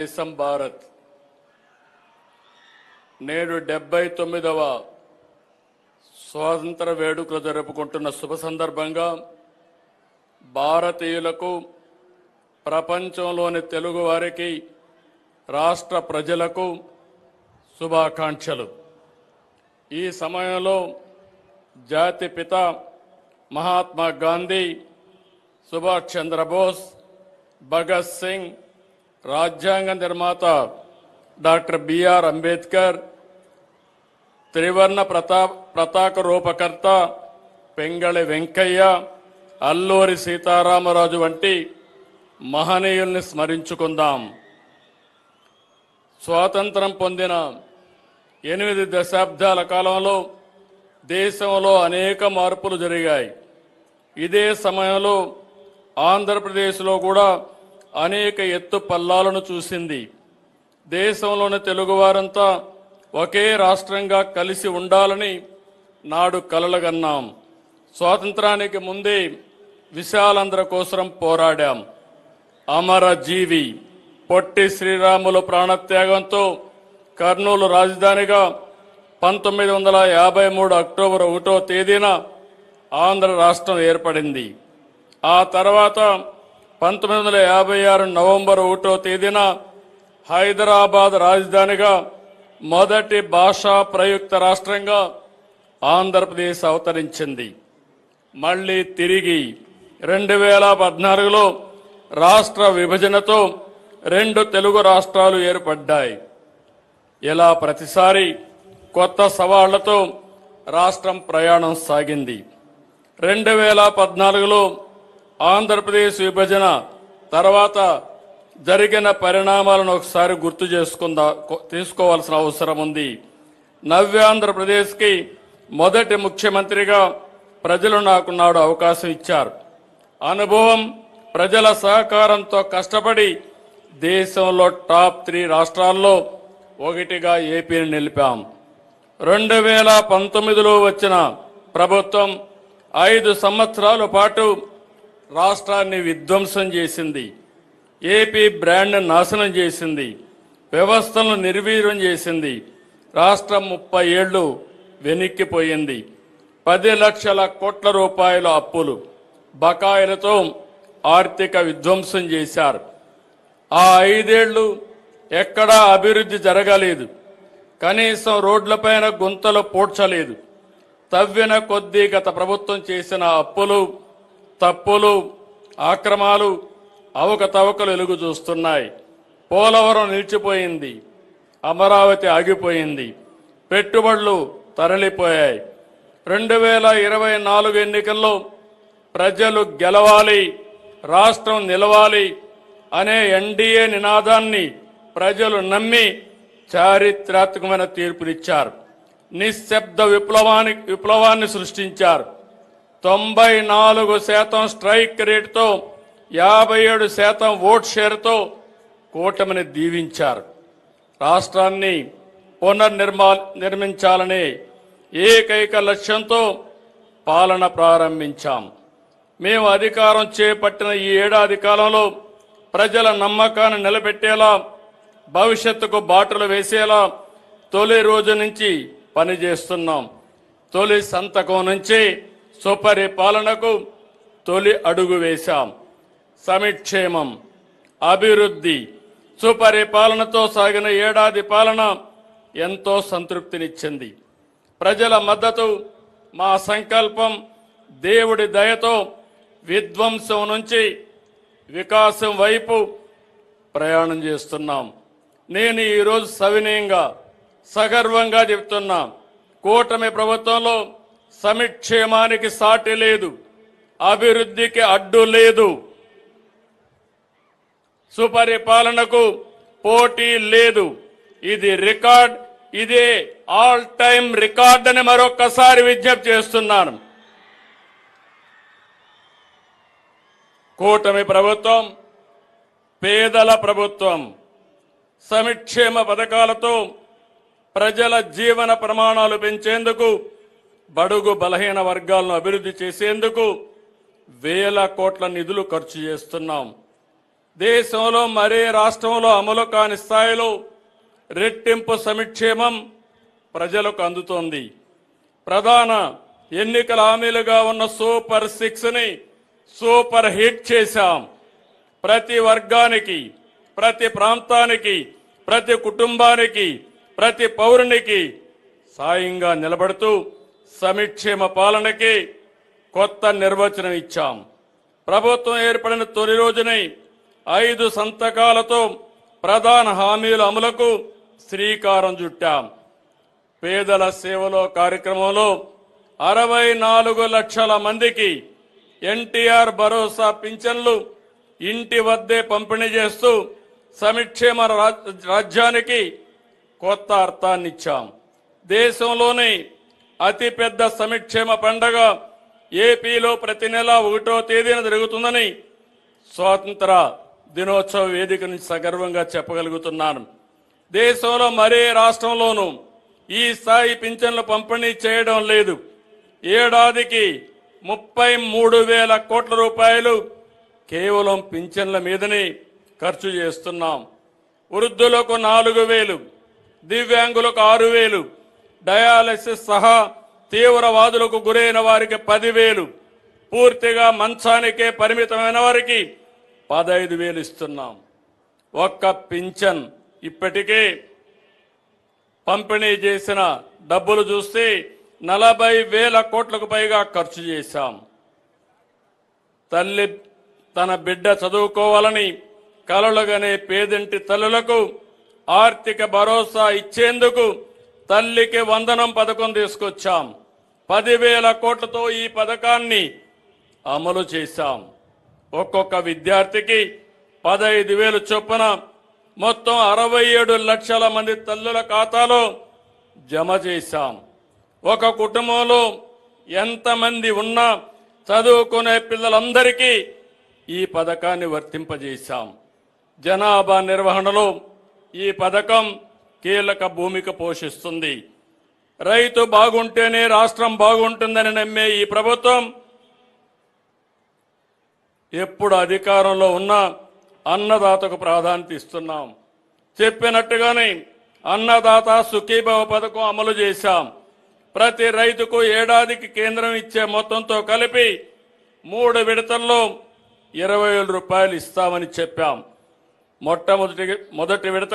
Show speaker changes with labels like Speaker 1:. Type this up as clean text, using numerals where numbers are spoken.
Speaker 1: దేశం భారత్ నేడు 79వ స్వాతంత్ర వేడుకలు జరుపుకుంటున్న శుభ సందర్భంగా భారతీయులకు, ప్రపంచంలోని తెలుగు వారికి, రాష్ట్ర ప్రజలకు శుభాకాంక్షలు. ఈ సమయంలో జాతిపిత మహాత్మా గాంధీ, సుభాష్ చంద్రబోస్, భగత్ సింగ్, రాజ్యాంగ నిర్మాత డాక్టర్ బిఆర్ అంబేద్కర్, త్రివర్ణ పతాక రూపకర్త పెంగళి వెంకయ్య, అల్లూరి సీతారామరాజు వంటి మహనీయుల్ని స్మరించుకుందాం. స్వాతంత్రం పొందిన 8 దశాబ్దాల కాలంలో దేశంలో అనేక మార్పులు జరిగాయి. ఇదే సమయంలో ఆంధ్రప్రదేశ్లో కూడా అనేక ఎత్తు పల్లాలను చూసింది. దేశంలోని తెలుగువారంతా ఒకే రాష్ట్రంగా కలిసి ఉండాలని నాడు కలలుగన్నాం. స్వాతంత్రానికి ముందే విశాలాంధ్ర కోసం పోరాడాం. అమరజీవి పొట్టి శ్రీరాములు ప్రాణత్యాగంతో కర్నూలు రాజధానిగా 1953 అక్టోబర్ 1వ తేదీన ఆంధ్ర రాష్ట్రం ఏర్పడింది. ఆ తర్వాత 1956 నవంబర్ 1వ తేదీన హైదరాబాద్ రాజధానిగా మొదటి భాషా ప్రయుక్త రాష్ట్రంగా ఆంధ్రప్రదేశ్ అవతరించింది. మళ్లీ తిరిగి 2014లో రాష్ట్ర విభజనతో 2 తెలుగు రాష్ట్రాలు ఏర్పడ్డాయి. ఇలా ప్రతిసారి కొత్త సవాళ్లతో రాష్ట్రం ప్రయాణం సాగింది. 2014లో ఆంధ్రప్రదేశ్ విభజన తర్వాత జరిగిన పరిణామాలను ఒకసారి గుర్తు తీసుకోవాల్సిన అవసరం ఉంది. నవ్యాంధ్రప్రదేశ్కి మొదటి ముఖ్యమంత్రిగా ప్రజలు నాకు నాడు అవకాశం ఇచ్చారు. అనుభవం, ప్రజల సహకారంతో కష్టపడి దేశంలో టాప్ 3 రాష్ట్రాల్లో ఒకటిగా ఏపీని నిలిపాం. 2019లో వచ్చిన ప్రభుత్వం 5 సంవత్సరాల పాటు రాష్ట్రాన్ని విధ్వంసం చేసింది. ఏపీ బ్రాండ్ నాశనం చేసింది. వ్యవస్థలను నిర్వీర్యం చేసింది. రాష్ట్రం 30 ఏళ్లు వెనక్కిపోయింది. 10 లక్షల కోట్ల రూపాయల అప్పులు, బకాయిలతో ఆర్థిక విధ్వంసం చేశారు. ఆ 5 ఏళ్లు ఎక్కడా అభివృద్ధి జరగలేదు. కనీసం రోడ్లపైన గుంతలు పూడ్చలేదు. తవ్విన కొద్దీ గత ప్రభుత్వం చేసిన అప్పులు, తప్పులు, ఆక్రమాలు, అవకతవకలు వెలుగు చూస్తున్నాయి. పోలవరం నిలిచిపోయింది. అమరావతి ఆగిపోయింది. పెట్టుబడులు తరలిపోయాయి. 2024 ఎన్నికల్లో ప్రజలు గెలవాలి, రాష్ట్రం నిలవాలి అనే ఎన్డీఏ నినాదాన్ని ప్రజలు నమ్మి చారిత్రాత్మకమైన తీర్పునిచ్చారు. నిశ్శబ్ద విప్లవాన్ని సృష్టించారు. 94% స్ట్రైక్ రేటుతో 57% ఓట్ షేర్తో కూటమిని దీవించారు. రాష్ట్రాన్ని నిర్మించాలనే ఏకైక లక్ష్యంతో పాలన ప్రారంభించాం. మేము అధికారం చేపట్టిన ఈ ఏడాది కాలంలో ప్రజల నమ్మకాన్ని నిలబెట్టేలా, భవిష్యత్తుకు బాటలు వేసేలా తొలి రోజు నుంచి పనిచేస్తున్నాం. తొలి సంతకం నుంచి సుపరిపాలనకు తొలి అడుగు వేశాం. సమిక్షేమం, అభివృద్ధి, సుపరిపాలనతో సాగిన ఏడాది పాలన ఎంతో సంతృప్తినిచ్చింది. ప్రజల మద్దతు, మా సంకల్పం, దేవుడి దయతో విధ్వంసం నుంచి వికాసం వైపు ప్రయాణం చేస్తున్నాం. నేను ఈరోజు సవినయంగా, సగర్వంగా చెప్తున్నా, కూటమి ప్రభుత్వంలో సమిక్షేమానికి సాటి లేదు, అభివృద్ధికి అడ్డు లేదు, సుపరిపాలనకు పోటీ లేదు. ఇది రికార్డ్, ఇదే ఆల్ టైమ్ రికార్డ్ అని మరొక్కసారి విజ్ఞప్తి చేస్తున్నాను. కూటమి ప్రభుత్వం పేదల ప్రభుత్వం. సమిక్షేమ పథకాలతో ప్రజల జీవన ప్రమాణాలు పెంచేందుకు, బడుగు బలహీన వర్గాలను అభివృద్ధి చేసేందుకు వేల కోట్ల నిధులు ఖర్చు చేస్తున్నాం. దేశంలో మరే రాష్ట్రంలో అమలు కాని స్థాయిలో రెట్టింపు సంక్షేమం ప్రజలకు అందుతోంది. ప్రధాన ఎన్నికల హామీలుగా ఉన్న సూపర్ 6ని సూపర్ హిట్ చేశాం. ప్రతి వర్గానికి, ప్రతి ప్రాంతానికి, ప్రతి కుటుంబానికి, ప్రతి పౌరునికి సాయంగా నిలబడుతూ సంక్షేమ పాలనకి కొత్త నిర్వచనం ఇచ్చాం. ప్రభుత్వం ఏర్పడిన తొలి రోజునే 5 సంతకాలతో ప్రధాన హామీల అమలుకు శ్రీకారం చుట్టాం. పేదల సేవలో కార్యక్రమంలో 64 లక్షల మందికి ఎన్టీఆర్ భరోసా పింఛన్లు ఇంటి వద్దే పంపిణీ చేస్తూ సంక్షేమ రాజ్యానికి కొత్త అర్థాన్నిచ్చాం. దేశంలోని అతిపెద్ద సంక్షేమ పండుగ ఏపీలో ప్రతి నెల 1వ తేదీన జరుగుతుందని స్వాతంత్ర దినోత్సవ వేదిక నుంచి సగర్వంగా చెప్పగలుగుతున్నాను. దేశంలో మరే రాష్ట్రంలోనూ ఈ స్థాయి పింఛన్లు పంపిణీ చేయడం లేదు. ఏడాదికి 33,000 కోట్ల రూపాయలు కేవలం పింఛన్ల మీదనే ఖర్చు చేస్తున్నాం. వృద్ధులకు 4,000, దివ్యాంగులకు 6,000, డయాలసిస్ సహా తీవ్రవాదులకు గురైన వారికి 10,000, పూర్తిగా మంచానికే పరిమితమైన వారికి 15,000 ఇస్తున్నాం. ఒక్క పింఛన్ ఇప్పటికే పంపిణీ చేసిన డబ్బులు చూస్తే 40,000 కోట్లకు పైగా ఖర్చు చేశాం. తల్లి తన బిడ్డ చదువుకోవాలని కలలుగనే పేదింటి తల్లులకు ఆర్థిక భరోసా ఇచ్చేందుకు తల్లికి వందనం పథకం తీసుకొచ్చాం. 10,000 కోట్లతో ఈ పథకాన్ని అమలు చేశాం. ఒక్కొక్క విద్యార్థికి 15,000 చొప్పున మొత్తం 67 లక్షల మంది తల్లుల ఖాతాలో జమ చేశాం. ఒక కుటుంబంలో ఎంతమంది ఉన్నా చదువుకునే పిల్లలందరికీ ఈ పథకాన్ని వర్తింపజేశాం. జనాభా నిర్వహణలో ఈ పథకం కీలక భూమిక పోషిస్తుంది. రైతు బాగుంటేనే రాష్ట్రం బాగుంటుందని నమ్మే ఈ ప్రభుత్వం ఎప్పుడు అధికారంలో ఉన్నా అన్నదాతకు ప్రాధాన్యత ఇస్తున్నాం. చెప్పినట్టుగానే అన్నదాత సుఖీభవ పథకం అమలు చేశాం. ప్రతి రైతుకు ఏడాదికి కేంద్రం ఇచ్చే మొత్తంతో కలిపి 3 విడతల్లో 20,000 రూపాయలు ఇస్తామని చెప్పాం. మొదటి విడత